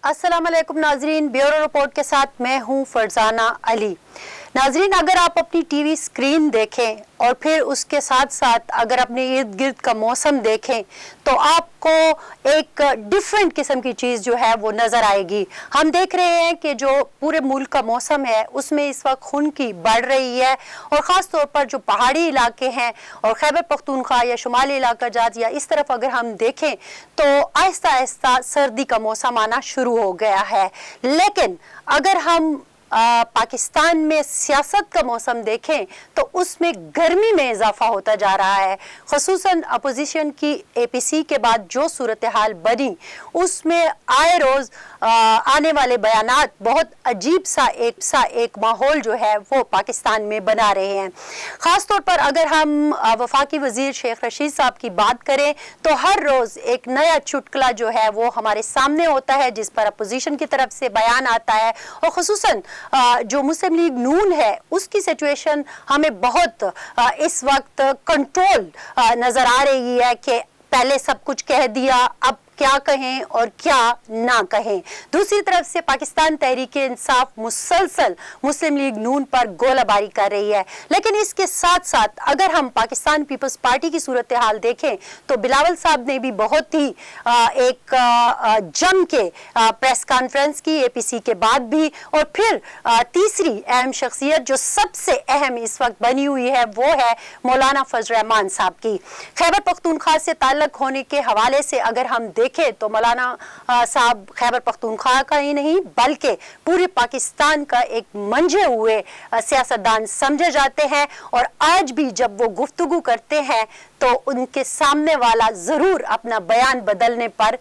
अस्सलाम वालेकुम नाजरीन, ब्यूरो रिपोर्ट के साथ मैं हूं फरजाना अली। नाजरीन, अगर आप अपनी टीवी स्क्रीन देखें और फिर उसके साथ साथ अगर अपने इर्द गिर्द का मौसम देखें तो आपको एक डिफरेंट किस्म की चीज़ जो है वो नज़र आएगी। हम देख रहे हैं कि जो पूरे मुल्क का मौसम है उसमें इस वक्त खुनकी बढ़ रही है और ख़ास तौर पर जो पहाड़ी इलाके हैं और खैबर पख्तूनख्वा या शुमाली इलाका जात या इस तरफ अगर हम देखें तो आहिस्ता आहिस्ता सर्दी का मौसम आना शुरू हो गया है। लेकिन अगर हम पाकिस्तान में सियासत का मौसम देखें तो उसमें गर्मी में इजाफा होता जा रहा है। ख़ुसूसन अपोजिशन की एपीसी के बाद जो सूरत हाल बनी उसमें आए रोज़ आने वाले बयानात बहुत अजीब सा एक माहौल जो है वो पाकिस्तान में बना रहे हैं। ख़ास तौर पर अगर हम वफाकी वज़ीर शेख रशीद साहब की बात करें तो हर रोज़ एक नया चुटकुला जो है वो हमारे सामने होता है जिस पर अपोजिशन की तरफ से बयान आता है और ख़ुसूसन जो मुस्लिम लीग नून है उसकी सिचुएशन हमें बहुत इस वक्त कंट्रोल नज़र आ रही है कि पहले सब कुछ कह दिया, अब क्या कहें और क्या ना कहें। दूसरी तरफ से पाकिस्तान तहरीक इंसाफ मुसलसल मुस्लिम लीग नून पर गोलाबारी कर रही है। लेकिन इसके साथ साथ अगर हम पाकिस्तान पीपल्स पार्टी की सूरत हाल देखें तो बिलावल साहब ने भी बहुत ही एक जम के प्रेस कॉन्फ्रेंस की एपीसी के बाद भी, और फिर तीसरी अहम शख्सियत जो सबसे अहम इस वक्त बनी हुई है वो है मौलाना फजल रहमान साहब की। खैबर पख्तूनख्वा से ताल्लुक होने के हवाले से अगर हम देखें तो मौलाना साहब खैबर पख्तूनख्वा का ही नहीं बल्कि पूरे पाकिस्तान का एक मंझे हुए सियासतदान समझे जाते हैं और आज भी जब वो गुफ्तगू करते हैं तो उनके सामने वाला ज़रूर अपना बयान बदलने पर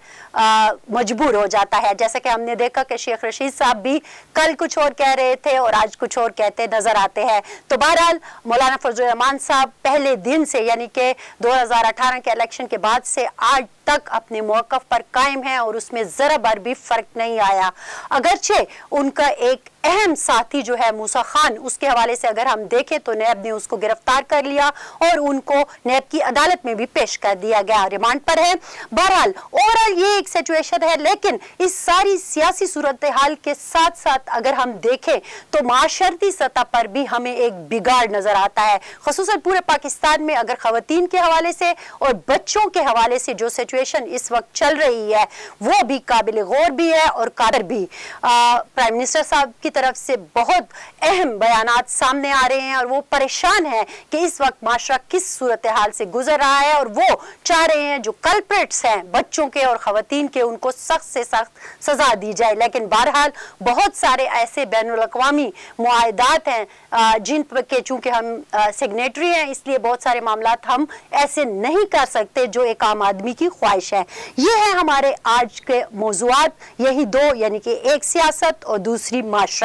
मजबूर हो जाता है। जैसा कि हमने देखा कि शेख रशीद साहब भी कल कुछ और कह रहे थे और आज कुछ और कहते नज़र आते हैं। तो बहरहाल मौलाना फजल रहमान साहब पहले दिन से यानी कि 2018 के इलेक्शन के बाद से आज तक अपने मौक़िफ़ पर कायम है और उसमें ज़रा भर भी फ़र्क नहीं आया। अगरचे उनका एक अहम साथी जो है मूसा खान, उसके हवाले से अगर हम देखें तो नैब ने उसको गिरफ्तार कर लिया और उनको नैब की अदालत में भी पेश कर दिया गया, रिमांड पर है। बहरहाल ओवरऑल ये एक सिचुएशन है। लेकिन इस सारी सियासी सूरत हाल के साथ साथ अगर हम देखें तो माशरती सतह पर भी हमें एक बिगाड़ नज़र आता है। ख़ुसूसन पूरे पाकिस्तान में अगर ख़वातीन के हवाले से और बच्चों के हवाले से जो सिचुएशन इस वक्त चल रही है वो भी काबिल गौर भी है और कादर भी। प्राइम मिनिस्टर साहब की तरफ से बहुत अहम बयानात सामने आ रहे हैं और वो परेशान है कि इस वक्त माशरा किस सूरत हाल से गुजर रहा है और वो चाह रहे हैं जो कल्प्रिट्स हैं बच्चों के और ख़वातीन के उनको सख्त से सख्त सजा दी जाए। लेकिन बहरहाल बहुत सारे ऐसे बैनुल अक़वामी मुआहदात हैं जिन के चूंकि हम सिग्नेटरी हैं इसलिए बहुत सारे मामलात हम ऐसे नहीं कर सकते जो एक आम आदमी की ख्वाहिश है। ये है हमारे आज के मौज़ूआत, यही दो, यानी कि एक सियासत और दूसरी माशरत।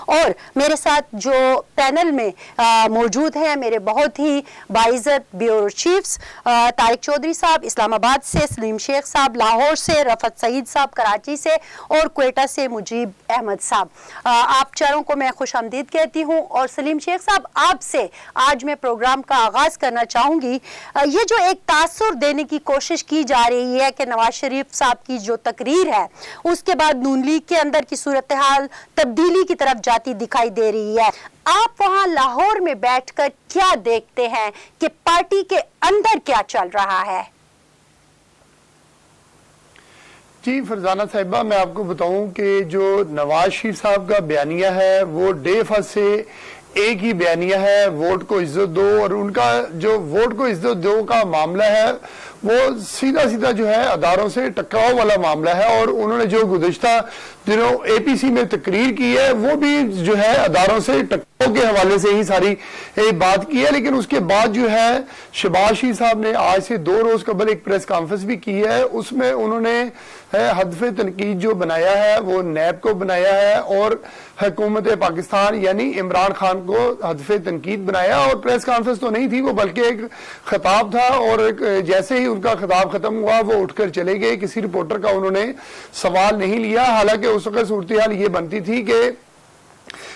और मेरे साथ जो पैनल में मौजूद हैं मेरे बहुत ही बाइज़्ज़त ब्यूरो चीफ्स तारिक चौधरी साहब इस्लामाबाद से, सलीम शेख साहब लाहौर से, रफत सईद साहब कराची से और क्वेटा से मुजीब अहमद साहब। आप चारों को मैं खुश आमदीद कहती हूँ। और सलीम शेख साहब, आपसे आज मैं प्रोग्राम का आगाज़ करना चाहूँगी। ये जो एक तासुर देने की कोशिश की जा रही है कि नवाज शरीफ साहब की जो तकरीर है उसके बाद नून लीग के अंदर की सूरत हाल तब्दीली की तरफ जाती दिखाई दे रही है, आप वहां लाहौर में बैठकर क्या देखते हैं कि पार्टी के अंदर क्या चल रहा है? जी फरजाना साहिबा, मैं आपको बताऊं कि जो नवाज शरीफ साहब का बयानिया है वो डे फर्स्ट से एक ही बयानिया है, वोट को इज्जत दो। और उनका जो वोट को इज्जत दो का मामला है वो सीधा सीधा जो है अदारों से टकराव वाला मामला है। और उन्होंने जो गुज़िश्ता दिनों एपीसी में तकरीर की है वो भी जो है अदारों से टकराव के हवाले से ही सारी बात की है। लेकिन उसके बाद जो है शहबाज शरीफ साहब ने आज से 2 रोज कबल एक प्रेस कॉन्फ्रेंस भी की है, उसमें उन्होंने हदफ तनकीद जो बनाया है वो नैब को बनाया है और हुकूमत पाकिस्तान यानी इमरान खान को हदफ तनकीद बनाया। और प्रेस कॉन्फ्रेंस तो नहीं थी वो, बल्कि एक खिताब था और जैसे ही उनका खिताब खत्म हुआ वो उठकर चले गए, किसी रिपोर्टर का उन्होंने सवाल नहीं लिया। हालांकि उस वक्त सूरत हाल ये बनती थी कि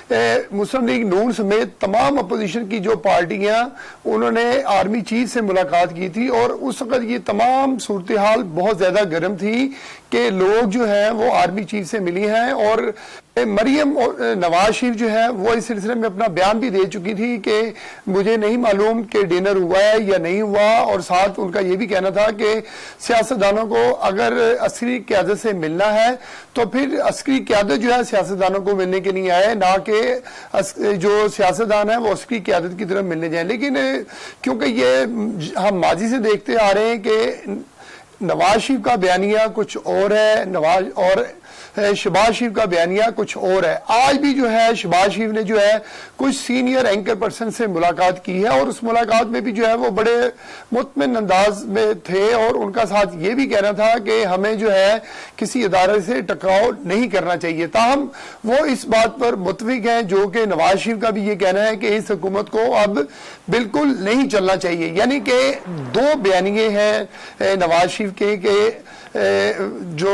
मुस्लिम लीग नून समेत तमाम अपोजिशन की जो पार्टियां उन्होंने आर्मी चीफ से मुलाकात की थी और उस वक्त ये तमाम सूरत हाल बहुत ज्यादा गर्म थी कि लोग जो है वो आर्मी चीफ से मिली हैं और मरियम नवाज शरीफ जो है वो इस सिलसिले में अपना बयान भी दे चुकी थी कि मुझे नहीं मालूम कि डिनर हुआ है या नहीं हुआ, और साथ उनका ये भी कहना था कि सियासतदानों को अगर अस्करी क़यादत से मिलना है तो फिर अस्करी क़यादत जो है सियासतदानों को मिलने के लिए आए, ना कि जो सियासतदान है वो अस्करी क़यादत की तरफ मिलने जाए। लेकिन क्योंकि ये हम माजी से देखते आ रहे हैं कि नवाज शरीफ का बयानिया कुछ और है, शहबाज शरीफ का बयानिया कुछ और है। आज भी जो है शहबाज शरीफ ने जो है कुछ सीनियर एंकर पर्सन से मुलाकात की है और उस मुलाकात में भी जो है वो बड़े मुतमिन अंदाज में थे और उनका साथ ये भी कहना था कि हमें जो है किसी इदारे से टकराव नहीं करना चाहिए। ताहम वो इस बात पर मुतफिक हैं जो कि नवाज शरीफ का भी ये कहना है कि इस हुकूमत को अब बिल्कुल नहीं चलना चाहिए। यानी कि दो बयानिए हैं नवाज शरीफ के जो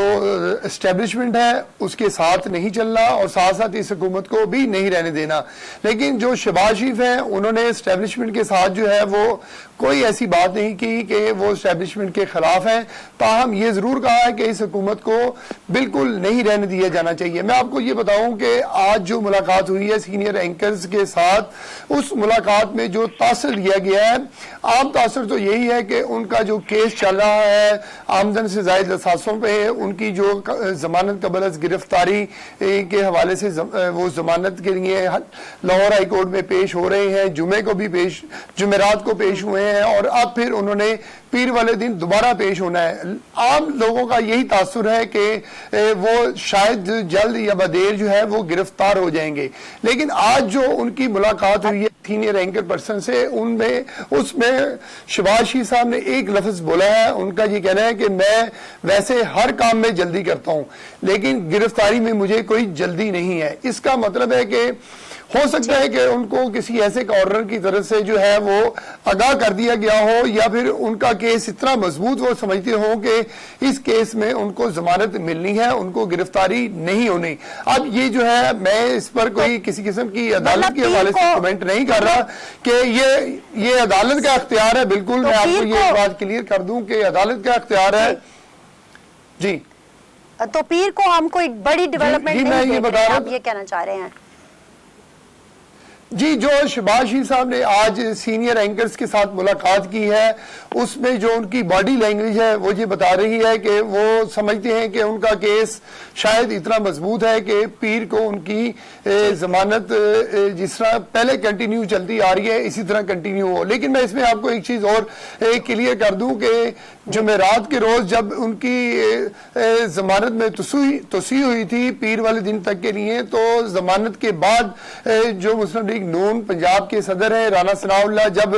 एस्टेब्लिशमेंट है उसके साथ नहीं चलना और साथ साथ इस हुकूमत को भी नहीं रहने देना। लेकिन जो शहबाज शरीफ है उन्होंने एस्टेब्लिशमेंट के साथ जो है वो कोई ऐसी बात नहीं की कि वो एस्टेब्लिशमेंट के खिलाफ है। ताहम ये जरूर कहा है कि इस हुकूमत को बिल्कुल नहीं रहने दिया जाना चाहिए। मैं आपको ये बताऊं कि आज जो मुलाकात हुई है सीनियर एंकर्स के साथ, उस मुलाकात में जो तासर लिया गया है, आम तासर तो यही है कि उनका जो केस चल रहा है आमदन से जायद असासों पे, उनकी जो जमानत कबल अज गिरफ्तारी के हवाले से वो जमानत के लिए लाहौर हाई कोर्ट में पेश हो रहे हैं, जुमे को भी जुमेरात को पेश हुए हैं और अब फिर उन्होंने पीर वाले दिन दोबारा पेश होना है। आम लोगों का यही तासुर है कि वो शायद जल्द या बदेर जो है वो गिरफ्तार हो जाएंगे। लेकिन आज जो उनकी मुलाकात हुई है सीनियर एंकर पर्सन से, उसमें शहबाज शरीफ साहब ने एक लफ्ज बोला है। उनका ये कहना है कि मैं वैसे हर काम में जल्दी करता हूं लेकिन गिरफ्तारी में मुझे कोई जल्दी नहीं है। इसका मतलब है कि हो सकता है कि उनको किसी ऐसे कॉर्नर की तरफ से जो है वो आगाह कर दिया गया हो या फिर उनका केस इतना मजबूत वो समझते हो कि इस केस में उनको जमानत मिलनी है, उनको गिरफ्तारी नहीं होनी। अब ये जो है मैं इस पर कोई किसी किस्म की अदालत के हवाले से कमेंट नहीं कर रहा कि ये अदालत का अख्तियार है। बिल्कुल मैं आपको ये बात क्लियर कर दूं कि अदालत का अख्तियार है जी। तो पीर को हमको एक बड़ी डेवलपमेंट नहीं देख रहे हैं, आप ये कहना चाह रहे हैं? जी, जो शहबाज शरीफ साहब ने आज सीनियर एंकर्स के साथ मुलाकात की है उसमें जो उनकी बॉडी लैंग्वेज है वो ये बता रही है कि वो समझते हैं कि उनका केस शायद इतना मजबूत है कि पीर को उनकी जमानत जिस तरह पहले कंटिन्यू चलती आ रही है इसी तरह कंटिन्यू हो। लेकिन मैं इसमें आपको एक चीज और क्लियर कर दूं कि जुमेरात के रोज जब उनकी जमानत में तोसी हुई थी पीर वाले दिन तक के लिए, तो जमानत के बाद जो मुस्लिम लीग नून पंजाब के सदर हैं राना सनाउल्लाह जब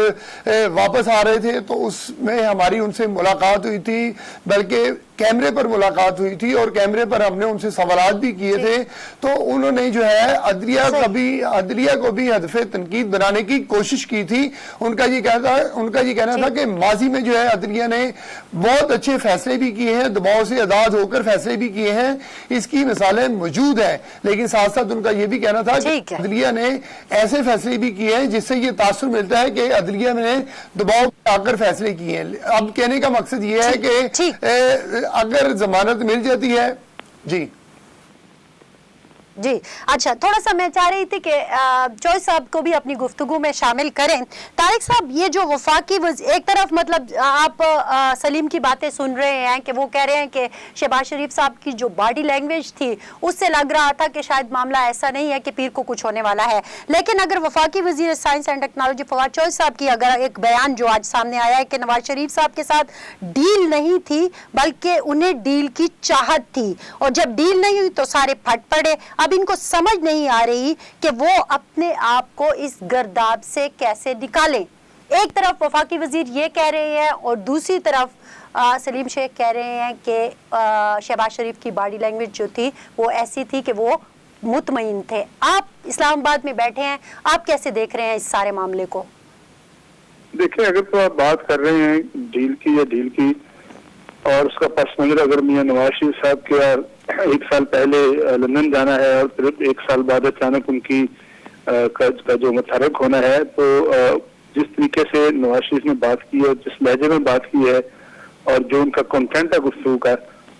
वापस आ रहे थे तो उसमें हमारी उनसे मुलाकात हुई थी, बल्कि कैमरे पर मुलाकात हुई थी और कैमरे पर हमने उनसे सवालात भी किए थे। तो उन्होंने जो है अदलिया को भी हदफ तनकीद बनाने की कोशिश की थी। उनका ये कहना था कि माजी में जो है अदलिया ने बहुत अच्छे फैसले भी किए हैं, दबाव से आजाद होकर फैसले भी किए हैं, इसकी मिसालें मौजूद हैं। लेकिन साथ साथ उनका ये भी कहना था कि अदलिया ने ऐसे फैसले भी किए हैं जिससे ये तासुर मिलता है कि अदलिया ने दबाव आकर फैसले किए हैं। अब कहने का मकसद ये है कि अगर जमानत मिल जाती है जी जी। अच्छा, थोड़ा सा मैं चाह रही थी कि चौधरी साहब को भी अपनी गुफ्तगू में शामिल करें। तारिक साहब, ये जो वफाकी एक तरफ मतलब आप सलीम की बातें सुन रहे हैं कि वो कह रहे हैं कि शहबाज शरीफ साहब की जो बॉडी लैंग्वेज थी उससे लग रहा था कि शायद मामला ऐसा नहीं है कि पीर को कुछ होने वाला है। लेकिन अगर वफाकी वजीर science and technology Fawad Chaudhry साहब की अगर एक बयान जो आज सामने आया है कि नवाज शरीफ साहब के साथ डील नहीं थी बल्कि उन्हें डील की चाहत थी और जब डील नहीं हुई तो सारे फट पड़े। अब इनको समझ नहीं आ रही कि वो अपने आप को इस गर्दाब से कैसे निकालें। एक तरफ वफाकी वजीर ये कह रहे हैं और दूसरी तरफ सलीम शेख कह रहे हैं कि शहबाज शरीफ की बॉडी लैंग्वेज जो थी वो ऐसी थी कि वो मुतमईन थे। आप इस्लामाबाद में बैठे हैं, आप कैसे देख रहे हैं इस सारे मामले को? देखिए, अगर तो आप बात कर रहे हैं डील की और उसका पस मंजर अगर मियां नवाज शरीफ साहब के और 1 साल पहले लंदन जाना है और फिर 1 साल बाद अचानक उनकी का जो मुतहरक होना है, तो जिस तरीके से नवाज शरीफ ने बात की है, जिस लहजे में बात की है और जो उनका कंटेंट है गुफ्तगू का,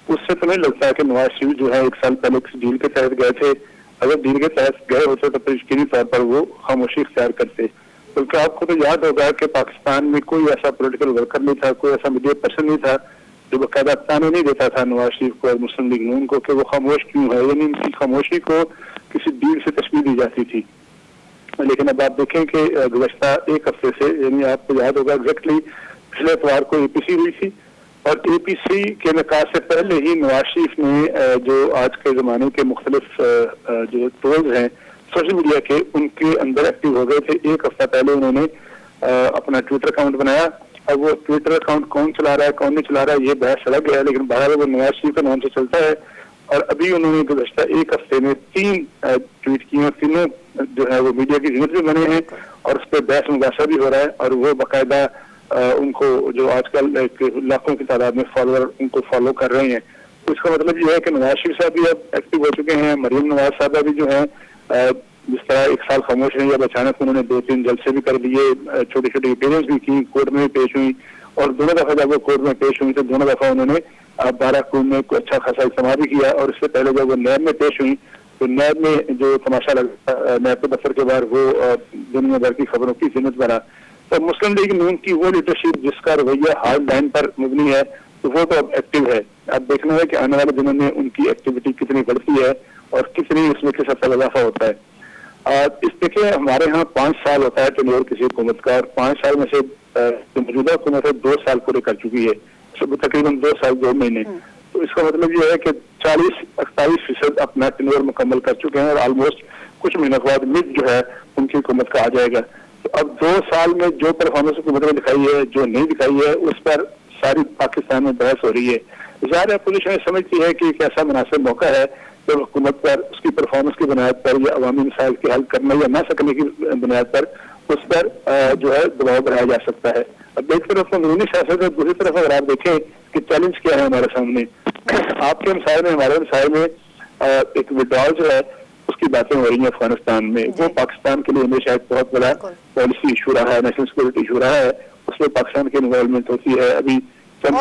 उससे तो नहीं लगता है कि नवाज शरीफ जो है 1 साल पहले किसी डील के तहत गए थे। अगर डील के तहत गए होते तो फिर यकीनी तौर पर वो खामोशी इख्तियार करते। क्योंकि आपको तो याद होगा कि पाकिस्तान में कोई ऐसा पॉलिटिकल वर्कर नहीं था, कोई ऐसा मीडिया पर्सन नहीं था जो बाकायदा ताने नहीं देता था नवाज शरीफ को और मुस्लिम लीग नून को कि वो खामोश क्यों है, यानी उनकी खामोशी को किसी डील से तशबीह दी जाती थी। लेकिन अब आप देखें कि गुज़श्ता 1 हफ्ते से, यानी आपको याद होगा एग्जैक्टली पिछले इतवार को एपीसी हुई थी और एपीसी के निकाह से पहले ही नवाज शरीफ ने जो आज के ज़माने के मुख्तलिफ जो ट्रोल्स हैं सोशल मीडिया के, उनके अंदर एक्टिव हो गए थे। 1 हफ्ता पहले उन्होंने अपना ट्विटर अकाउंट बनाया। अब वो ट्विटर अकाउंट कौन चला रहा है कौन नहीं चला रहा है ये बहस अलग है, लेकिन बहरहाल वो नवाज शरीफ के नाम से चलता है। और अभी उन्होंने गुज़श्ता 1 हफ्ते में 3 ट्वीट किए, तीनों जो है वो मीडिया की जिम्मेदारी भी बने हैं और उस पर बहस मुबासा भी हो रहा है। और वो बाकायदा उनको जो आजकल लाखों की तादाद में फॉलोअर उनको फॉलो कर रहे हैं। तो इसका मतलब ये है कि नवाज शरीफ साहब भी अब एक्टिव हो चुके हैं। मरियम नवाज साहबा भी जो है जिस तरह 1 साल खामोश रही, अब अचानक उन्होंने 2-3 जलसे भी कर दिए, छोटी छोटी अपीयरेंस भी की, कोर्ट में भी पेश हुई और दोनों दफा जब वो कोर्ट में पेश हुई तो दोनों दफा उन्होंने 12 अक्टूबर में अच्छा खासा इस्तेमाल भी किया। और इससे पहले जब वो नैब में पेश हुई तो नैब में जो तमाशा लगा नैब के दफ्तर के बाहर, वो दुनिया भर की खबरों की जिम्मत बना। तो मुस्लिम लीग नून की वो लीडरशिप जिसका रवैया हार्ड लाइन पर मबनी है, तो वो तो अब एक्टिव है। अब देखना है कि आने वाले दिनों में उनकी एक्टिविटी कितनी बढ़ती है और कितनी उसमें किस हद तक इजाफा होता है। इस देखिए हमारे यहाँ 5 साल होता है टेन्योर किसी हुकूमत का, और 5 साल में से जो मौजूदा हुकूमत है 2 साल पूरे कर चुकी है, तकरीबन 2 साल 2 महीने। तो इसका मतलब ये है कि 40-48% अपना टेन्योर मुकम्मल कर चुके हैं और ऑलमोस्ट कुछ महीनों के बाद मिड जो है उनकी हुकूमत का आ जाएगा। तो अब 2 साल में जो परफॉर्मेंस हुकूमत ने दिखाई है, जो नहीं दिखाई है, उस पर सारी पाकिस्तान में बहस हो रही है। ज़ाहिर है अपोजिशन समझती है कि एक ऐसा मुनासिब मौका है जब हुकूमत पर उसकी परफॉर्मेंस की बुनियाद पर या अवामी मसाइल के हल करने या ना सकने की बुनियाद पर उस पर जो है दबाव बनाया जा सकता है। अब एक तरफ अंदरूनी सियासत है, दूसरी तरफ अगर आप देखें कि चैलेंज क्या है हमारे सामने, आपके मसाइल में हमारे मसाइल में एक विड्रॉल जो है उसकी बातें हो रही हैं अफगानिस्तान में। वो पाकिस्तान के लिए हमेशा एक बहुत बड़ा पॉलिसी इशू रहा है, नेशनल सिक्योरिटी इशू रहा है, उसमें पाकिस्तान की इन्वॉल्वमेंट होती है। अभी चंद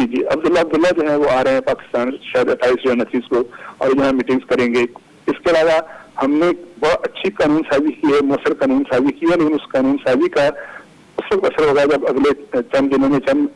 जी अब्दुल्ला जो है वो आ रहे हैं पाकिस्तान शायद 28 या 29 को और यहाँ मीटिंग्स करेंगे। इसके अलावा हमने बहुत अच्छी कानून साजी की है, मौसर कानून साजी की है, लेकिन उस कानून साजी का उस वक्त असर होगा जब अगले चंद दिनों में, चंद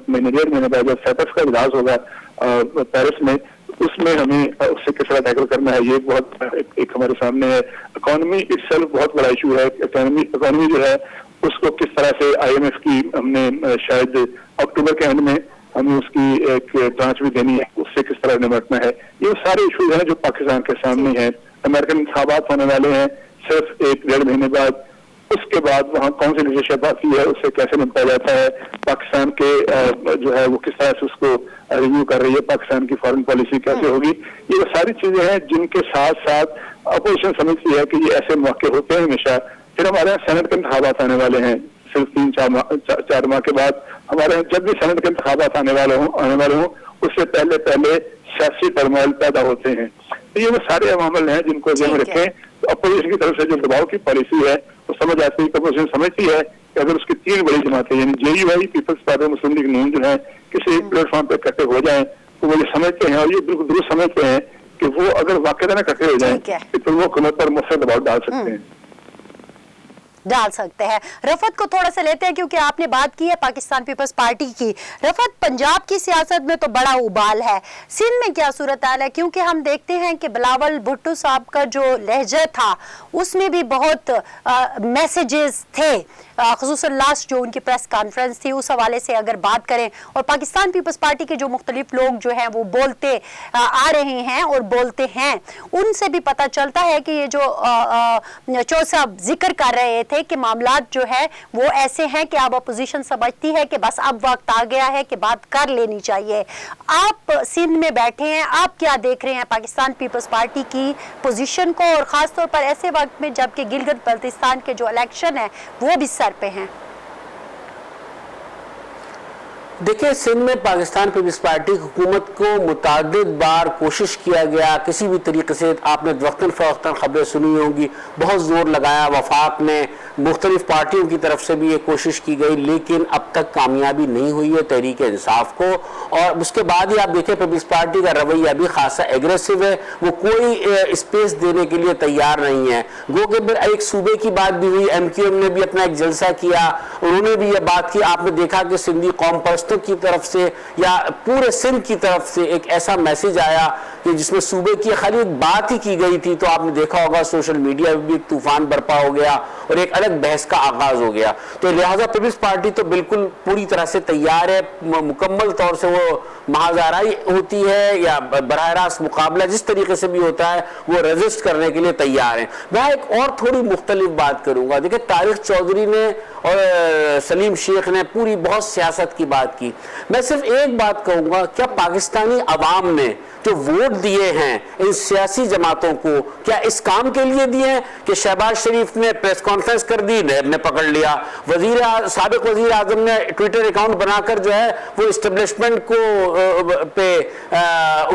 महीने 1.5 महीने बाद जब सेटअप का इजलास होगा पेरिस में, उसमें हमें उससे किस तरह टैकल करना है ये बहुत एक हमारे सामने है। इकोनॉमी इटसेल्फ बहुत बड़ा इशू है। इकोनॉमी जो है उसको किस तरह से IMF की हमने शायद अक्टूबर के एंड में हमें उसकी एक ट्रांच भी देनी है, उससे किस तरह निपटना है, ये सारे इशूज हैं जो पाकिस्तान के सामने हैं। अमेरिकन इंतखाबात होने वाले हैं सिर्फ 1-1.5 महीने बाद, उसके बाद वहाँ कौन सी लीडरशिप आती है, उससे कैसे निपटा जाता है, पाकिस्तान के जो है वो किस तरह से उसको रिव्यू कर रही है, पाकिस्तान की फॉरेन पॉलिसी कैसे होगी, ये सारी चीजें हैं जिनके साथ साथ अपोजिशन समझती है कि ये ऐसे मौके होते हैं हमेशा। फिर हमारे यहाँ सेनेट के इंतखाबात आने वाले हैं सिर्फ 3-4 माह के बाद। हमारे यहाँ जब भी सेनेट के इंतखाबात आने वाले हों उससे पहले सियासी टर्मोइल पैदा होते हैं। तो ये वो सारे अवामल हैं जिनको ध्यान में रखें। तो अपोजिशन की तरफ से जो दबाव की पॉलिसी है वो समझ आती है कि अपोजिशन समझती है कि अगर उसकी 3 बड़ी जमातें यानी JUI, पीपल्स पार्टी, मुस्लिम लीग नून जो है किसी प्लेटफॉर्म पे इकट्ठे हो जाएं तो वो ये समझते हैं और ये बिल्कुल दुरुस्त समझते हैं कि वो अगर वाकई इकट्ठे हो जाएं तो वो हुकूमत पर मुझसे दबाव डाल सकते हैं। रफत को थोड़ा सा लेते हैं क्योंकि आपने बात की है पाकिस्तान पीपल्स पार्टी की। रफत, पंजाब की सियासत में तो बड़ा उबाल है, सिंध में क्या सूरत हाल है? क्योंकि हम देखते हैं कि बिलावल भुट्टो साहब का जो लहजा था उसमें भी बहुत मैसेजेस थे, ख़ुसूसन लास्ट जो उनकी प्रेस कॉन्फ्रेंस थी उस हवाले से अगर बात करें, और पाकिस्तान पीपल्स पार्टी के जो मुख्तलिफ लोग जो हैं वो बोलते आ रहे हैं और बोलते हैं, उनसे भी पता चलता है कि ये जो चौधरी साहब जिक्र कर रहे थे कि मामलात जो है वो ऐसे हैं कि अब अपोजिशन समझती है कि बस अब वक्त आ गया है कि बात कर लेनी चाहिए। आप सिंध में बैठे हैं, आप क्या देख रहे हैं पाकिस्तान पीपल्स पार्टी की पोजीशन को, और ख़ास तौर पर ऐसे वक्त में जबकि गिलगित बल्तिस्तान के जो इलेक्शन है वो भी सर पे हैं? دیکھیں سندھ میں پاکستان پیپلز پارٹی حکومت کو متعدد بار کوشش کیا گیا کسی بھی طریقے سے، آپ نے وقتاً فوقتاً خبریں سنی ہوں گی، بہت زور لگایا وفاق نے، مختلف پارٹیوں کی طرف سے بھی یہ کوشش کی گئی، لیکن اب تک کامیابی نہیں ہوئی ہے تحریک انصاف کو۔ اور اس کے بعد ہی آپ دیکھیں پیپلز پارٹی کا رویہ بھی خاصا ایگریسو ہے، وہ کوئی اسپیس دینے کے لیے تیار نہیں ہے۔ گو کہ ایک صوبے کی بات بھی ہوئی، ایم کیو ایم نے بھی اپنا ایک جلسہ کیا، انہوں نے بھی یہ بات کی، آپ نے دیکھا کہ سندھی قوم پرستوں کی طرف سے یا پورے سندھ کی طرف سے ایک ایسا میسج آیا کہ جس میں صوبے کی خالی ایک بات ہی کی گئی تھی، تو آپ نے دیکھا ہوگا سوشل میڈیا میں بھی ایک طوفان برپا ہو گیا اور ایک الگ بحث کا آغاز ہو گیا۔ تو لہٰذا پیپلز پارٹی تو بالکل پوری طرح سے تیار ہے، مکمل طور سے وہ محاذ آرائی ہوتی ہے یا براہ راست مقابلہ جس طریقے سے بھی ہوتا ہے وہ ریزسٹ کرنے کے لیے تیار ہیں۔ میں ایک اور تھوڑی مختلف بات کروں گا، دیکھیں طارق چودھری نے اور سلیم شیخ نے پوری بہت سیاست کی بات کی، میں صرف ایک بات کہوں گا، کیا پاکستانی عوام نے جو ووٹ دیے ہیں ان سیاسی جماعتوں کو کیا اس کام کے لیے دیے ہیں کہ شہباز شریف نے پریس کانفرنس کر دی، نیب نے پکڑ لیا، سابق وزیر اعظم نے ٹویٹر اکاؤنٹ بنا کر جو ہے وہ اسٹیبلشمنٹ کو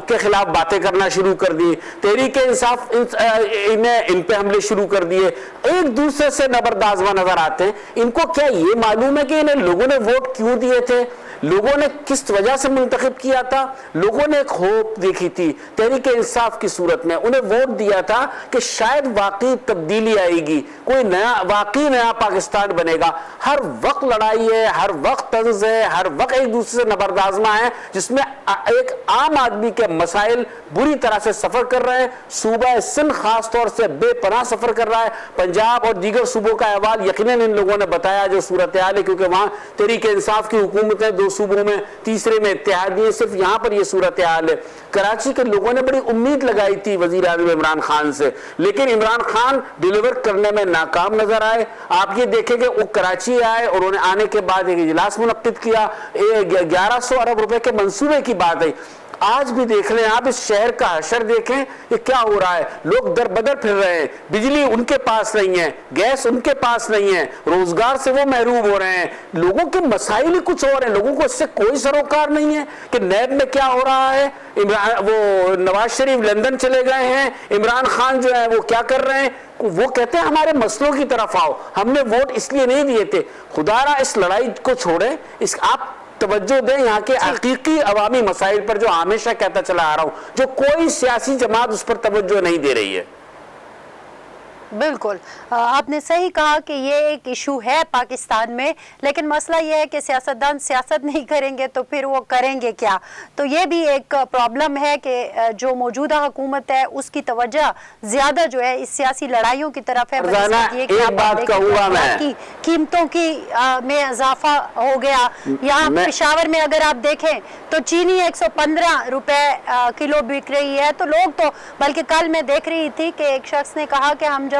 کے خلاف باتیں کرنا شروع کر دی، تحریک انصاف ان پہ حملے شروع کر دیے، ایک دوسرے سے نبردازواں نظر آتے ہیں۔ ان کو کیا یہ معلوم ہے کہ انہیں لوگوں نے ووٹ کیوں دیے تھے، لوگوں نے کس وجہ سے منتخب کیا تھا؟ لوگوں نے ایک ہوپ دیکھی تھی تحریک انصاف کی صورت میں، انہیں ووٹ دیا تھا کہ شاید واقعی تبدیلی آئے گی، کوئی واقعی نیا پاکستان بنے گا۔ ہر وقت لڑائی ہے، ہر وقت طنز ہے، ہر وقت ایک دوسرے سے نبردازمہ ہے، جس میں ایک عام آدمی کے مسائل بری طرح سے سفر کر رہے ہیں۔ صوبہ سندھ خاص طور سے بے پناہ سفر کر رہا ہے، پنجاب اور دیگر صوبوں کا احوال یقیناً ان لوگوں نے بتایا جو صورتحال ہے، کیونکہ وہاں تحریک انصاف کی حکومت ہے، 2 صوبوں میں، تیسرے میں اتحادی ہے، صرف یہاں پر یہ صورتحال ہے۔ کراچی کے لوگوں نے بڑی امید لگائی تھی وزیر اعظم عمران خان سے، لیکن عمران خان ڈیلیور کرنے میں ناکام نظر آئے۔ آپ یہ دیکھیں کہ وہ کراچی آئے اور انہوں نے آنے کے بعد ایک اجلاس منعقد کیا، 1100 ارب روپے کے منصوبے کی بات ہے۔ آج بھی دیکھ لیں آپ، اس شہر کا حشر دیکھیں کہ کیا ہو رہا ہے، لوگ در بدر پھر رہے ہیں، بجلی ان کے پاس نہیں ہے، گیس ان کے پاس نہیں ہے، روزگار سے وہ محروم ہو رہے ہیں، لوگوں کے مسائل ہی کچھ اور ہیں، لوگوں کو اس سے کوئی سروکار نہیں ہے کہ نیب میں کیا ہو رہا ہے۔ وہ نواز شریف لندن چلے گئے ہیں، عمران خان جو ہے وہ کیا کر رہے ہیں، وہ کہتے ہیں ہمارے مسئلوں کی طرف آؤ، ہم نے ووٹ اس لیے نہیں دیے تھے۔ خدا را اس لڑائی کو چھوڑیں، آپ توجہ دیں یہاں کے حقیقی عوامی مسائل پر، جو ہمیشہ کہتا چلا آ رہا ہوں، جو کوئی سیاسی جماعت اس پر توجہ نہیں دے رہی ہے۔ بالکل آپ نے صحیح کہا کہ یہ ایک ایشو ہے پاکستان میں، لیکن مسئلہ یہ ہے کہ سیاستدان سیاست نہیں کریں گے تو پھر وہ کریں گے کیا؟ تو یہ بھی ایک پرابلم ہے کہ جو موجودہ حکومت ہے اس کی توجہ زیادہ جو ہے اس سیاسی لڑائیوں کی طرف ہے۔ ایک بات کہوں گا میں، قیمتوں کی میں اضافہ ہو گیا، یہاں پشاور میں اگر آپ دیکھیں تو چینی 115 روپے کلو بک رہی ہے، تو لوگ تو بلکہ کل میں دیکھ رہی تھی کہ ایک شخص نے کہا کہ ہم جب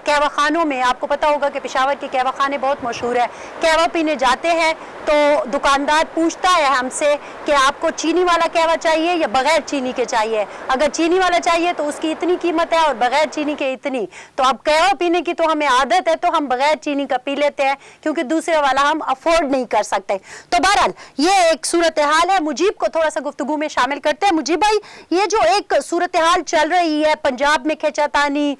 کہوہ خانوں میں، آپ کو پتا ہوگا کہ پشاور کے کہوہ خانے بہت مشہور ہے، کہوہ پینے جاتے ہیں تو دکاندار پوچھتا ہے ہم سے کہ آپ کو چینی والا کہوہ چاہیے یا بغیر چینی کے چاہیے، اگر چینی والا چاہیے تو اس کی اتنی قیمت ہے اور بغیر چینی کے اتنی، تو اب کہوہ پینے کی تو ہمیں عادت ہے تو ہم بغیر چینی کا پی لیتے ہیں کیونکہ دوسرے والا ہم افورڈ نہیں کر سکتے۔ تو بہرحال یہ ایک صورتحال ہے۔ مجیب کو تھوڑا سا گفتگو میں شامل کرتے ہیں۔ مجیب بھائی، یہ جو ایک صورتحال چل رہی ہے، پنجاب میں کھینچا تانی،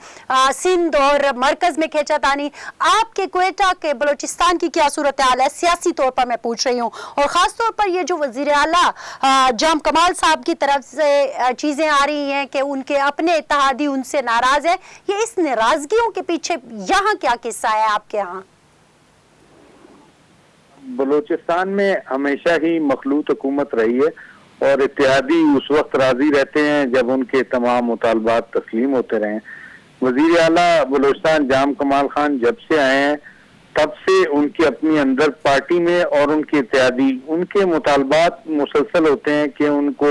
سندھ اور مرکز میں کھینچا تانی، آپ کے کوئٹہ کے بلوچستان کی کیا صورتحال ہے سیاسی طور پر میں پوچھ رہی ہوں، اور خاص طور پر یہ جو وزیر اعلیٰ جام کمال صاحب کی طرف سے چیزیں آ رہی ہیں کہ ان کے اپنے اتحادی ان سے ناراض ہے، یہ اس ناراضگیوں کے پیچھے یہاں کیا قصہ ہے آپ کے ہاں؟ بلوچستان میں ہمیشہ ہی مخلوط حکومت رہی ہے اور اتحادی اس وقت راضی رہتے ہیں جب ان کے تمام مطالبات تسلیم ہوتے رہیں۔ وزیر اعلیٰ بلوچستان جام کمال خان جب سے آئے ہیں تب سے ان کی اپنی اندر پارٹی میں اور ان کے اتحادی ان کے مطالبات مسلسل ہوتے ہیں کہ ان کو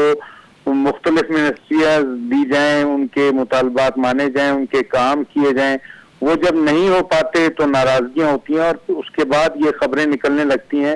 مختلف منسٹریاں دی جائیں، ان کے مطالبات مانے جائیں، ان کے کام کیے جائیں۔ وہ جب نہیں ہو پاتے تو ناراضگیاں ہوتی ہیں اور اس کے بعد یہ خبریں نکلنے لگتی ہیں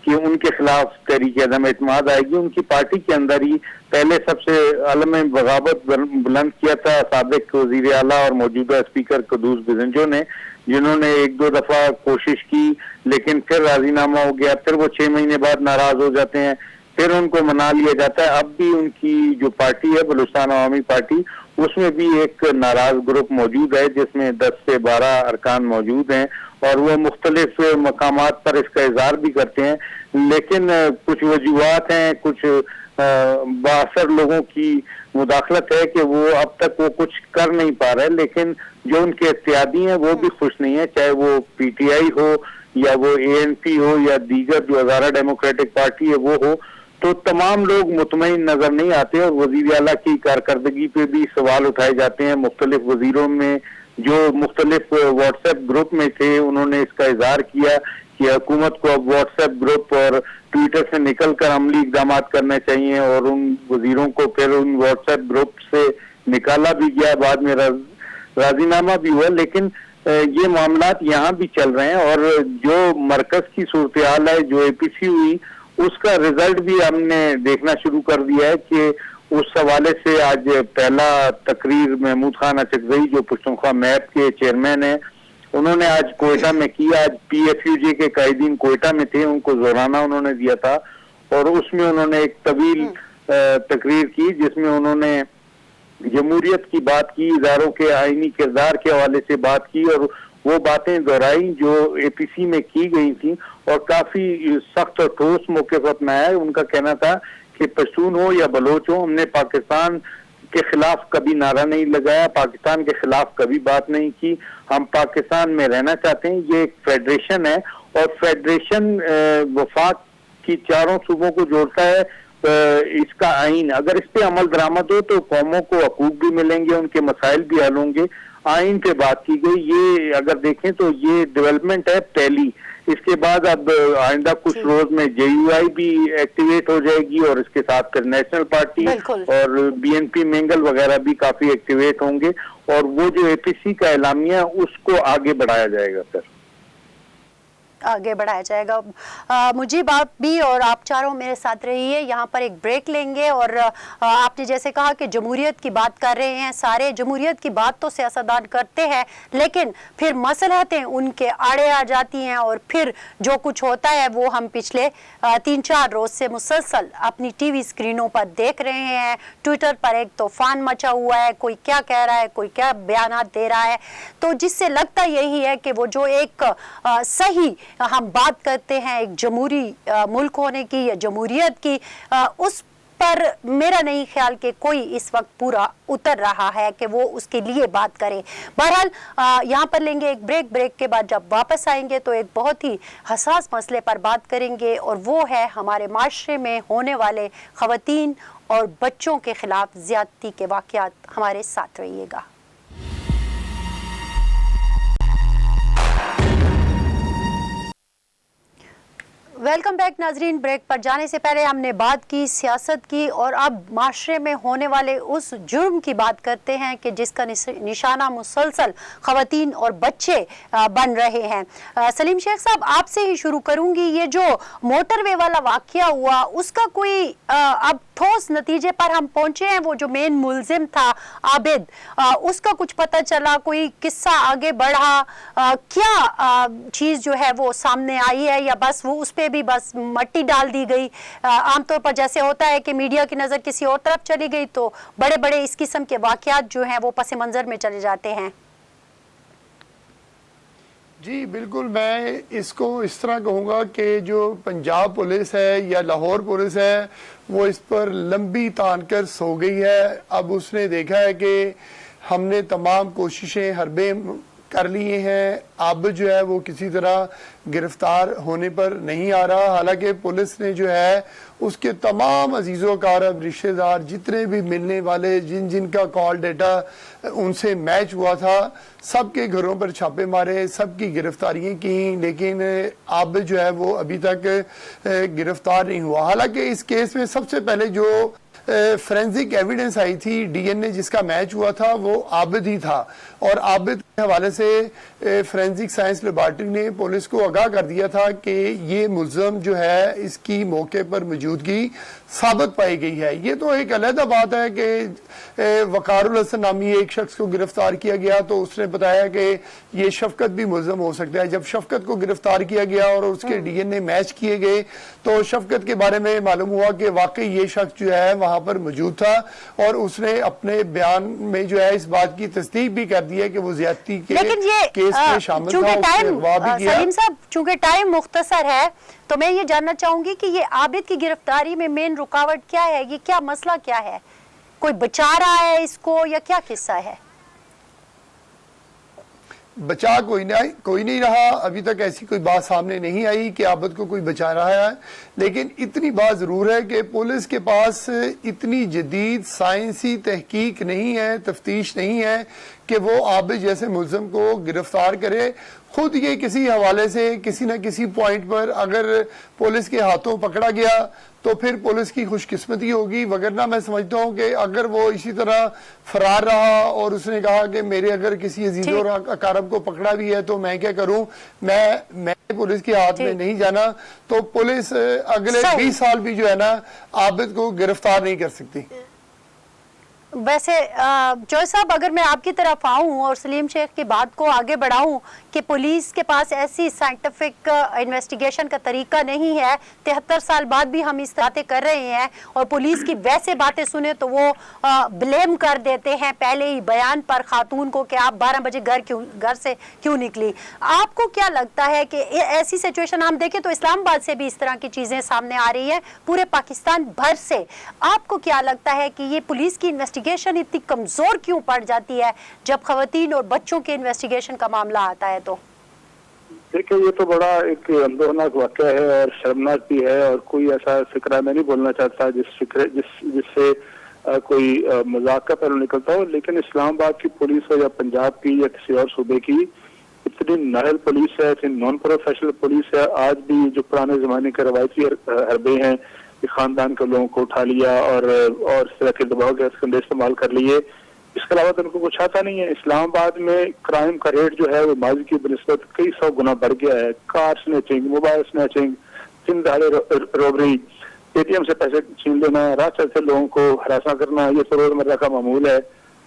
کہ ان کے خلاف تحریک عدم اعتماد آئے گی۔ ان کی پارٹی کے اندر ہی پہلے سب سے علم بغاوت بلند کیا تھا سابق وزیر اعلیٰ اور موجودہ اسپیکر قدوس بزنجو نے، जिन्होंने 1-2 दफा कोशिश की लेकिन फिर राजीनामा हो गया, फिर वो 6 महीने बाद नाराज हो जाते हैं, फिर उनको मना लिया जाता है। अब भी उनकी जो पार्टी है बलूचिस्तान अवामी पार्टी, उसमें भी एक नाराज ग्रुप मौजूद है जिसमें 10 से 12 अरकान मौजूद हैं और वो मुख्तलिफ मकामात पर इसका इजहार भी करते हैं, लेकिन कुछ वजूहात हैं, कुछ बासर लोगों की मुदाखलत है कि वो अब तक वो कुछ कर नहीं पा रहे, लेकिन जो उनके इत्यादी हैं वो भी खुश नहीं है, चाहे वो पीटीआई हो या वो एएनपी हो या दीगर जो हज़ारा डेमोक्रेटिक पार्टी है वो हो, तो तमाम लोग मुतमईन नजर नहीं आते और वजीर आला की कारकर्दगी पे भी सवाल उठाए जाते हैं। मुख्तलिफ वजीरों में जो मुख्तलिफ व्हाट्सएप ग्रुप में थे उन्होंने इसका इजहार किया कि हुकूमत को अब व्हाट्सएप ग्रुप और ट्विटर से निकल कर अमली इकदाम करने चाहिए और उन वजीरों को फिर उन व्हाट्सएप ग्रुप से निकाला भी गया, बाद में राजीनामा भी हुआ, लेकिन ये मामलात यहाँ भी चल रहे हैं और जो मरकज की सूरत हाल है, जो एपीसी हुई, उसका रिजल्ट भी हमने देखना शुरू कर दिया है कि उस हवाले से आज पहला तकरीर महमूद खान अचकजई जो पश्तूनख्वा मैप के चेयरमैन हैं, उन्होंने आज कोयटा में किया। आज पीएफयूजे के कायदीन कोयटा में थे, उनको जोराना उन्होंने दिया था और उसमें उन्होंने एक तवील तकरीर की जिसमें उन्होंने जमहूरियत की बात की, इदारों के आईनी किरदार के हवाले से बात की और वो बातें दोहराई जो एपीसी में की गई थी और काफी सख्त और ठोस मौक़िफ़ अपनाया है। उनका कहना था कि पश्तून हो या बलोच हो, हमने पाकिस्तान के खिलाफ कभी नारा नहीं लगाया, पाकिस्तान के खिलाफ कभी बात नहीं की, हम पाकिस्तान में रहना चाहते हैं। ये एक फेडरेशन है और फेडरेशन वफाक की चारों सूबों को जोड़ता है। इसका आइन अगर इस पे अमल दरामद हो तो कौमों को हकूक भी मिलेंगे, उनके मसाइल भी हल होंगे। आइन पे बात की गई, ये अगर देखें तो ये डेवलपमेंट है पहली। इसके बाद अब आइंदा कुछ रोज में जेयूआई भी एक्टिवेट हो जाएगी और इसके साथ फिर नेशनल पार्टी और बीएनपी मेंगल वगैरह भी काफी एक्टिवेट होंगे और वो जो एपीसी का एलामिया है उसको आगे बढ़ाया जाएगा सर, आगे बढ़ाया जाएगा। मुझीब आप भी और आप चारों मेरे साथ रहिए, यहाँ पर एक ब्रेक लेंगे और आपने जैसे कहा कि जमहूरियत की बात कर रहे हैं, सारे जमहूरियत की बात तो सियासतदान करते हैं लेकिन फिर मसलहतें उनके आड़े आ जाती हैं और फिर जो कुछ होता है वो हम पिछले 3-4 रोज से मुसलसल अपनी टीवी स्क्रीनों पर देख रहे हैं। ट्विटर पर एक तूफान मचा हुआ है, कोई क्या कह रहा है, कोई क्या बयानात दे रहा है, तो जिससे लगता यही है कि वो जो एक सही हम बात करते हैं एक जमहूरी मुल्क होने की या जमहूरियत की, उस पर मेरा नहीं ख्याल कि कोई इस वक्त पूरा उतर रहा है कि वो उसके लिए बात करे। बहरहाल यहाँ पर लेंगे एक ब्रेक, ब्रेक के बाद जब वापस आएंगे तो एक बहुत ही हसास मसले पर बात करेंगे और वो है हमारे माशरे में होने वाले ख़वातीन और बच्चों के खिलाफ ज़्यादती के वाक़यात। हमारे साथ रहिएगा। वेलकम बैक नाजरीन। ब्रेक पर जाने से पहले हमने बात की सियासत की और अब माशरे में होने वाले उस जुर्म की बात करते हैं कि जिसका निशाना मुसलसल ख़वातीन और बच्चे बन रहे हैं। सलीम शेख साहब आपसे ही शुरू करूंगी, ये जो मोटरवे वाला वाक़या हुआ उसका कोई अब ठोस नतीजे पर हम पहुंचे हैं? वो जो मेन मुलजिम था आबिद, उसका कुछ पता चला, कोई किस्सा आगे बढ़ा, क्या चीज़ जो है वो सामने आई है या बस वो उस पे भी बस मट्टी डाल दी गई? आमतौर पर जैसे होता है कि मीडिया की नज़र किसी और तरफ चली गई तो बड़े बड़े इस किस्म के वाक़यात जो हैं वो पस मंज़र में चले जाते हैं। जी बिल्कुल, मैं इसको इस तरह कहूँगा कि जो पंजाब पुलिस है या लाहौर पुलिस है वो इस पर लंबी तान कर सो गई है। अब उसने देखा है कि हमने तमाम कोशिशें हरबे कर लिए हैं, अब जो है वो किसी तरह गिरफ्तार होने पर नहीं आ रहा। हालांकि पुलिस ने जो है उसके तमाम अजीज़ो कारब रिश्तेदार जितने भी मिलने वाले जिनका कॉल डेटा उनसे मैच हुआ था सबके घरों पर छापे मारे, सबकी गिरफ्तारियां की, लेकिन अब जो है वो अभी तक गिरफ्तार नहीं हुआ। हालांकि इस केस में सबसे पहले जो فورینزک ایویڈنس آئی تھی, ڈی این اے جس کا میچ ہوا تھا وہ عابد ہی تھا, اور عابد کے حوالے سے فورینزک سائنس لیبارٹری نے پولیس کو آگاہ کر دیا تھا کہ یہ ملزم جو ہے اس کی موقع پر موجودگی ثابت پائی گئی ہے. یہ تو ایک علیحدہ بات ہے کہ وقار الحسن نامی ایک شخص کو گرفتار کیا گیا تو اس نے بتایا کہ یہ شفقت بھی ملزم ہو سکتا ہے. جب شفقت کو گرفتار کیا گیا اور اس کے ڈی این اے میچ کیے گئے تو شفقت کے بارے میں معلوم ہوا کہ واقعی یہ شخص جو ہے وہاں پر موجود تھا, اور اس نے اپنے بیان میں جو ہے اس بات کی تصدیق بھی کر دی ہے کہ وہ زیادتی کے کیس میں شامل تھا. سلیم صاحب, چونکہ ٹائم مختصر ہے تو میں یہ جاننا چاہوں گی کہ یہ عابد کی گرفتاری میں مین رکاوٹ کیا ہے, یہ کیا مسئلہ کیا ہے, کوئی بچا رہا ہے اس کو یا کیا قصہ ہے؟ بچا کوئی نہیں رہا, ابھی تک ایسی کوئی بات سامنے نہیں آئی کہ عابد کو کوئی بچا رہا ہے, لیکن اتنی بات ضرور ہے کہ پولیس کے پاس اتنی جدید سائنسی تحقیق نہیں ہے, تفتیش نہیں ہے کہ وہ عابد جیسے ملزم کو گرفتار کرے. خود یہ کسی حوالے سے کسی نہ کسی پوائنٹ پر اگر پولیس کے ہاتھوں پکڑا گیا تو پھر پولیس کی خوش قسمتی ہوگی, وگرنہ میں سمجھتا ہوں کہ اگر وہ اسی طرح فرار رہا اور اس نے کہا کہ میرے اگر کسی عزیز اور اقارب کو پکڑا بھی ہے تو میں کیا کروں, میں پولیس کے ہاتھ میں نہیں جانا, تو پولیس اگلے 20 سال بھی جو ہے نا عابد کو گرفتار نہیں کر سکتی. ویسے جوئی صاحب, اگر میں آپ کی طرف آؤں اور سلیم شیخ کی بات کو آگے بڑھاؤں کہ پولیس کے پاس ایسی سائنٹیفک انویسٹیگیشن کا طریقہ نہیں ہے, 73 سال بعد بھی ہم اس باتیں کر رہے ہیں, اور پولیس کی ویسے باتیں سنیں تو وہ بلیم کر دیتے ہیں پہلے ہی بیان پر خاتون کو کہ آپ 12 بجے گھر سے کیوں نکلی. آپ کو کیا لگتا ہے کہ ایسی سچویشن ہم دیکھیں تو اسلام آباد سے بھی اس طرح کی چیزیں سامنے آ رہی ہیں, پورے پاکستان بھر سے, آپ کو کیا لگتا ہے کہ یہ پولیس کی انویسٹیگیشن اتنی کمزور کیوں پڑ جاتی ہے جب خواتین اور بچوں کے انویسٹیگیشن کا معاملہ آتا ہے؟ تو دیکھیں, یہ تو بڑا ایک اندوہناک واقعہ ہے اور شرمناک بھی ہے, اور کوئی ایسا فکرہ میں نہیں بولنا چاہتا جس سے کوئی مذاق کا پہلو نکلتا ہو, لیکن اسلام آباد کی پولیس ہو یا پنجاب کی یا کسی اور صوبے کی, اتنی نااہل پولیس ہے, اتنی نان پروفیشنل پولیس ہے. آج بھی جو پرانے زمانے کے روایتی حربے ہیں کہ خاندان کے لوگوں کو اٹھا لیا اور اس طرح کے دباؤ کے اسکندے استعمال کر لیے, اس کے علاوہ تو ان کو کچھ آتا نہیں ہے. اسلام آباد میں کرائم کا ریٹ جو ہے وہ ماضی کی بنسبت کئی 100 گنا بڑھ گیا ہے. کار سنیچنگ, موبائل سنیچنگ, دن دہاڑے روبری, اے ٹی ایم سے پیسے چھین لینا, راہ چلتے لوگوں کو ہراساں کرنا, یہ تو روزمرہ کا معمول ہے.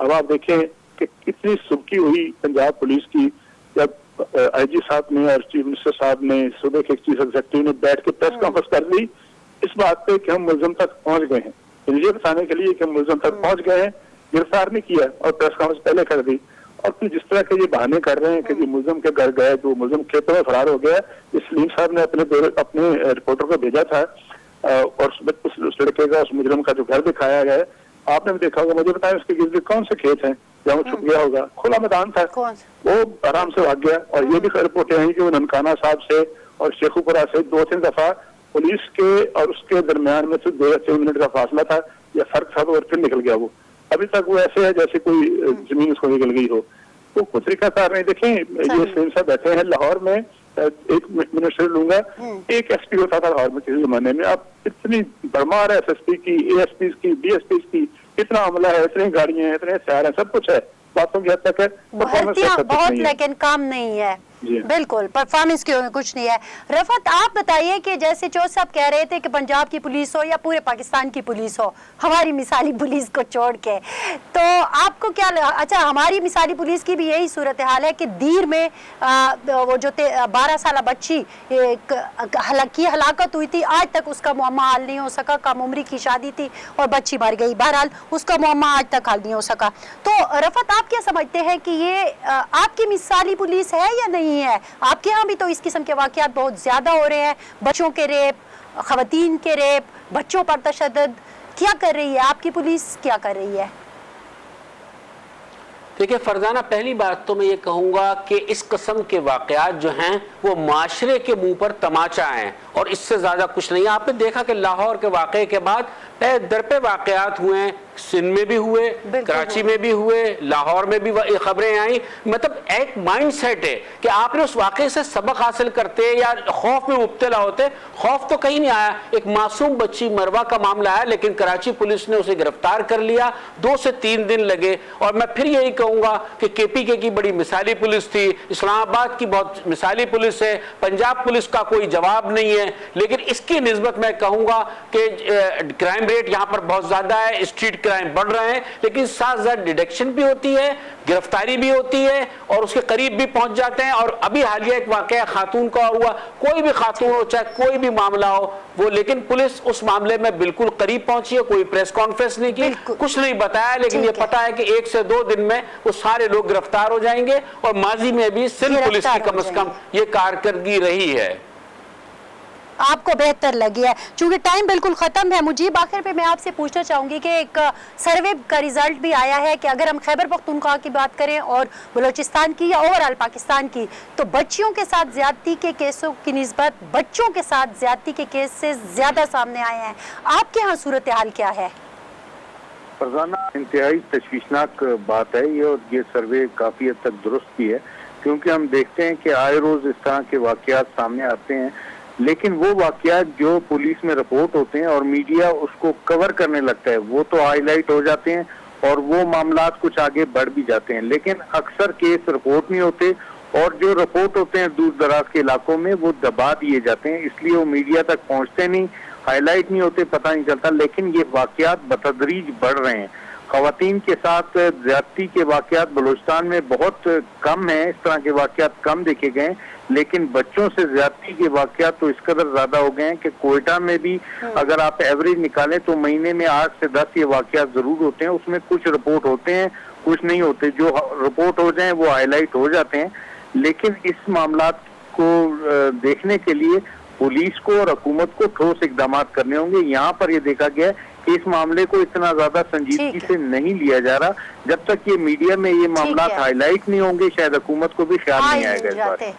اب آپ دیکھیں کہ کتنی سبکی ہوئی پنجاب پولیس کی جب آئی جی صاحب نے اور چیف منسٹر صاحب نے صوبے کے چیف ایگزیکٹو نے بیٹھ کے پریس کانفرنس کر لی اس بات پہ کہ ہم ملزم تک پہنچ گئے ہیں, یہ بتانے کے لیے کہ ہم ملزم تک پہنچ گئے ہیں, گرفتار نہیں کیا اور پریس کانفرنس پہلے کر دی. اور پھر جس طرح کے یہ بہانے کر رہے ہیں کہ جو ملزم کے گھر گئے, جو ملزم کھیتوں میں فرار ہو گیا, اس سلیم صاحب نے اپنے رپورٹر کو بھیجا تھا اور اس لڑکے کا, اس مجرم کا جو گھر دکھایا گیا, آپ نے بھی دیکھا ہوگا, مجھے بتائیں اس کے گرد کون سے کھیت ہیں جہاں وہ چھپ گیا ہوگا, کھلا میدان تھا, وہ آرام سے بھاگ گیا. اور یہ بھی رپورٹیں ہیں کہ وہ ننکانہ صاحب سے اور شیخو پورہ سے 2-3 دفعہ پولیس کے اور اس کے درمیان میں صرف 2 یا 3 منٹ کا فاصلہ تھا یا فرق تھا, اور پھر نکل گیا. وہ ابھی تک وہ ایسے ہے جیسے کوئی زمین اس کو نکل گئی ہو. تو کوئی طریقہ کار نہیں. دیکھیں, یہ سلیم صاحب بیٹھے ہیں لاہور میں, 1 منٹ سے لوں گا, ایک ایس پی ہوتا تھا لاہور میں کسی زمانے میں. اب اتنی بڑمار ہے ایس ایس پی کی, اے ایس پی کی, ڈی ایس پی کی, اتنا عملہ ہے, اتنی گاڑیاں ہیں, اتنے ہتھیار ہیں, سب کچھ ہے, باتوں کی حد تک ہے, بہت لیکن کام نہیں ہے. بالکل پرفارمنس کی کچھ نہیں ہے. رفعت, آپ بتائیے کہ جیسے چوہدری صاحب کہہ رہے تھے کہ پنجاب کی پولیس ہو یا پورے پاکستان کی پولیس ہو, ہماری مثالی پولیس کو چھوڑ کے, تو آپ کو کیا اچھا ہماری مثالی پولیس کی بھی یہی صورتحال ہے کہ دیر میں وہ جو 12 سالہ بچی کی ہلاکت ہوئی تھی, آج تک اس کا معمہ حل نہیں ہو سکا. کم عمری کی شادی تھی اور بچی مر گئی, بہرحال اس کا معمہ آج تک حل نہیں ہو سکا. تو رفعت, آپ کیا سمجھتے ہیں کہ یہ آپ کی مثالی پولیس ہے یا نہیں ہے؟ آپ کے ہاں بھی تو اس قسم کے واقعات بہت زیادہ ہو رہے ہیں, بچوں کے ریپ, خواتین کے ریپ, بچوں پر تشدد. کیا کر رہی ہے آپ کی پولیس, کیا کر رہی ہے؟ دیکھیں فرزانہ, پہلی بات تو میں یہ کہوں گا کہ اس قسم کے واقعات جو ہیں وہ معاشرے کے منہ پر تماچا ہیں اور اس سے زیادہ کچھ نہیں. آپ نے دیکھا کہ لاہور کے واقعے کے بعد در پہ واقعات ہوئے ہیں, सिंध में भी हुए, कराची में भी हुए, लाहौर में भी खबरें आई। मतलब एक माइंड सेट है कि आपने उस वाक़े से सबक हासिल करते या खौफ में मुब्तला होते। खौफ तो कहीं नहीं आया, एक मासूम बच्ची मरवा का मामला है, लेकिन कराची पुलिस ने उसे गिरफ्तार कर लिया, 2 से 3 दिन लगे। और मैं फिर यही कहूंगा कि केपीके की बड़ी मिसाली पुलिस थी, इस्लामाबाद की बहुत मिसाली पुलिस है, पंजाब पुलिस का कोई जवाब नहीं है। लेकिन इसकी निस्बत मैं कहूंगा कि क्राइम रेट यहाँ पर बहुत ज्यादा है, स्ट्रीट क्राइम बढ़ रहे हैं, लेकिन साथ साथ डिटेक्शन भी होती है, गिरफ्तारी भी होती है और उसके करीब भी पहुंच जाते हैं। और अभी हालिया एक वाकया खातून का हुआ, कोई भी खातून हो, चाहे कोई भी मामला हो वो, लेकिन पुलिस उस मामले में बिल्कुल करीब पहुंची है, कोई प्रेस कॉन्फ्रेंस नहीं की, कुछ नहीं बताया, लेकिन ये पता है कि 1 से 2 दिन में वो सारे लोग गिरफ्तार हो जाएंगे। और माजी में भी सिंध पुलिस की कम से कम ये कारकर्दगी रही है। आपको बेहतर लगी है। चूंकि टाइम बिल्कुल खत्म है, मुजीब आखिर पे मैं आपसे पूछना चाहूंगी कि एक सर्वे का रिजल्ट भी आया है कि अगर हम खैबर पख्तूनख्वा की बात करें और बलूचिस्तान की या ओवरऑल पाकिस्तान की, तो बच्चियों के साथ ज्यादती के केसों की निस्बत बच्चों के साथ ज्यादती के केस से ज्यादा सामने आए हैं। आपके यहाँ सूरत हाल क्या है? फरजाना, इंतहाई तशवीशनाक बात है ये, और ये सर्वे काफी हद तक दुरुस्त भी है, क्योंकि हम देखते हैं कि आए रोज इस तरह के वाकयात सामने आते हैं, लेकिन वो वाकयात जो पुलिस में रिपोर्ट होते हैं और मीडिया उसको कवर करने लगता है, वो तो हाईलाइट हो जाते हैं और वो मामला कुछ आगे बढ़ भी जाते हैं, लेकिन अक्सर केस रिपोर्ट नहीं होते, और जो रिपोर्ट होते हैं दूर दराज के इलाकों में वो दबा दिए जाते हैं, इसलिए वो मीडिया तक पहुंचते नहीं, हाईलाइट नहीं होते, पता नहीं चलता। लेकिन ये वाकयात बतदरीज बढ़ रहे हैं। खवातीन के साथ ज्यादती के वाकयात बलूचिस्तान में बहुत कम है, इस तरह के वाकयात कम देखे गए, लेकिन बच्चों से ज्यादती के वाकयात तो इस कदर ज्यादा हो गए हैं कि कोयटा में भी अगर आप एवरेज निकालें तो महीने में 8 से 10 ये वाकयात जरूर होते हैं। उसमें कुछ रिपोर्ट होते हैं, कुछ नहीं होते, जो रिपोर्ट हो जाए वो हाईलाइट हो जाते हैं। लेकिन इस मामला को देखने के लिए पुलिस को और हुकूमत को ठोस इकदाम करने होंगे। यहाँ पर ये देखा गया है कि इस मामले को इतना ज्यादा संजीदगी से नहीं लिया जा रहा। जब तक ये मीडिया में ये मामला हाईलाइट नहीं होंगे, शायद हुकूमत को भी ख्याल नहीं आएगा इस बात।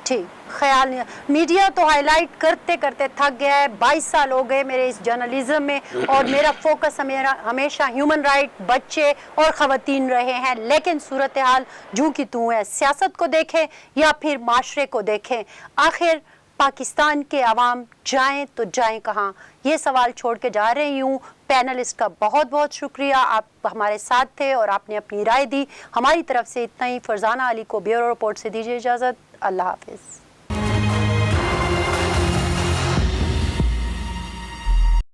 ठीक, ख्याल नहीं। मीडिया तो हाईलाइट करते करते थक गया है। 22 साल हो गए मेरे इस जर्नलिज्म में, और मेरा फोकस हमेशा ह्यूमन राइट, बच्चे और खवातीन रहे हैं। लेकिन सूरत हाल जूं की तूं है, सियासत को देखें या फिर माशरे को देखें, आखिर पाकिस्तान के अवाम जाएं तो जाएं कहाँ? ये सवाल छोड़ के जा रही हूँ। पैनलिस्ट का बहुत बहुत शुक्रिया, आप हमारे साथ थे और आपने अपनी राय दी। हमारी तरफ से इतना ही। फरजाना अली को ब्यूरो रिपोर्ट से दीजिए इजाज़त। अल्लाह हाफिज़।